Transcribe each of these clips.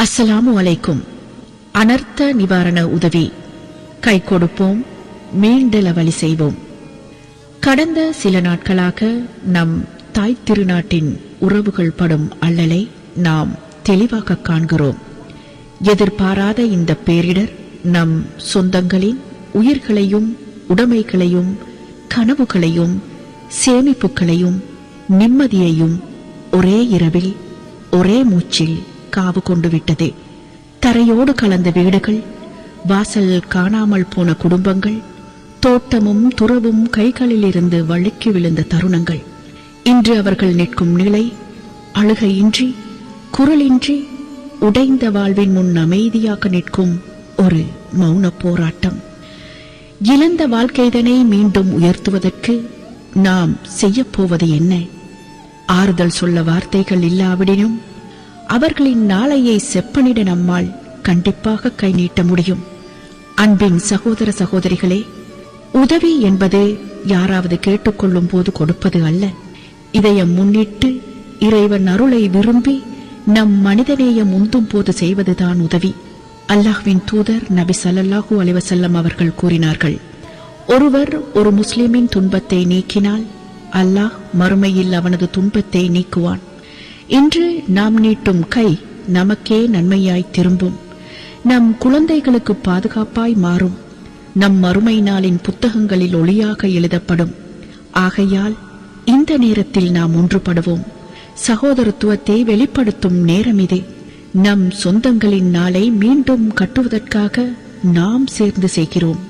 அஸ்ஸலாமு அலைக்கும். அனர்த்த நிவாரண உதவி கை கொடுப்போம், மீண்டெழ வழி செய்வோம். கடந்த சில நாட்களாக நம் தாய் திருநாட்டின் உறவுகள் படும் அல்லலை நாம் தெளிவாக காண்கிறோம். எதிர்பாராத இந்த பேரிடர் நம் சொந்தங்களின் உயிர்களையும் உடைமைகளையும் கனவுகளையும் சேமிப்புகளையும் நிம்மதியையும் ஒரே இரவில் ஒரே மூச்சில் காவு கொண்டு விட்டது. தரையோடு கலந்த வீடுகள், வாசல் காணாமல் போன குடும்பங்கள், தோட்டமும் துறவும் கைகளிலிருந்து வழுக்கி விழுந்த தருணங்கள். இன்று அவர்கள் நிற்கும் நிலை அழுகையின்றி குரலின்றி உடைந்த வாழ்வின் முன் அமைதியாக நிற்கும் ஒரு மௌன போராட்டம். இழந்த வாழ்க்கைதனை மீண்டும் உயர்த்துவதற்கு நாம் செய்யப்போவது என்ன? ஆறுதல் சொல்ல வார்த்தைகள் இல்லாவிடனும் அவர்களின் நாளையை செப்பனிட நம்மால் கண்டிப்பாக கை நீட்ட முடியும். அன்பின் சகோதர சகோதரிகளே, உதவி என்பது யாராவது கேட்டுக்கொள்ளும் போது கொடுப்பது அல்ல. இதயம் முன்னிட்டு இறைவன் அருளை விரும்பி நம் மனிதநேயம் உந்தும் போது செய்வதுதான் உதவி. அல்லாஹ்வின் தூதர் நபி ஸல்லல்லாஹு அலைஹி வஸல்லம் அவர்கள் கூறினார்கள், ஒருவர் ஒரு முஸ்லிமின் துன்பத்தை நீக்கினால் அல்லாஹ் மறுமையில் அவனது துன்பத்தை நீக்குவான். இன்று நாம் நீட்டும் கை நமக்கே நன்மையாய் திரும்பும், நம் குழந்தைகளுக்கு பாதுகாப்பாய் மாறும், நம் மறுமை நாளின் புத்தகங்களில் ஒளியாக எழுதப்படும். ஆகையால் இந்த நேரத்தில் நாம் ஒன்றுபடுவோம். சகோதரத்துவத்தை வெளிப்படுத்தும் நேரம் இது. நம் சொந்தங்களின் நாளை மீண்டும் கட்டுவதற்காக நாம் சேர்ந்து செய்கிறோம்.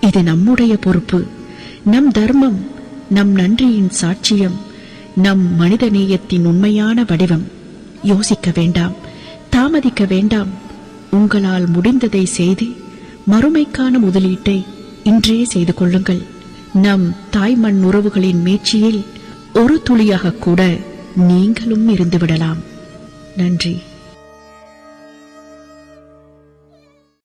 இது நம்முடைய பொறுப்பு, நம் தர்மம், நம் நன்றியின் சாட்சியம், நம் மனித நேயத்தின் உண்மையான வடிவம். யோசிக்க வேண்டாம், தாமதிக்க வேண்டாம். உங்களால் முடிந்ததை செய்து மறுமைக்கான முதலீட்டை இன்றே செய்து கொள்ளுங்கள். நம் தாய்மண் உறவுகளின் மீட்சியில் ஒரு துளியாக கூட நீங்களும் இருந்துவிடலாம். நன்றி.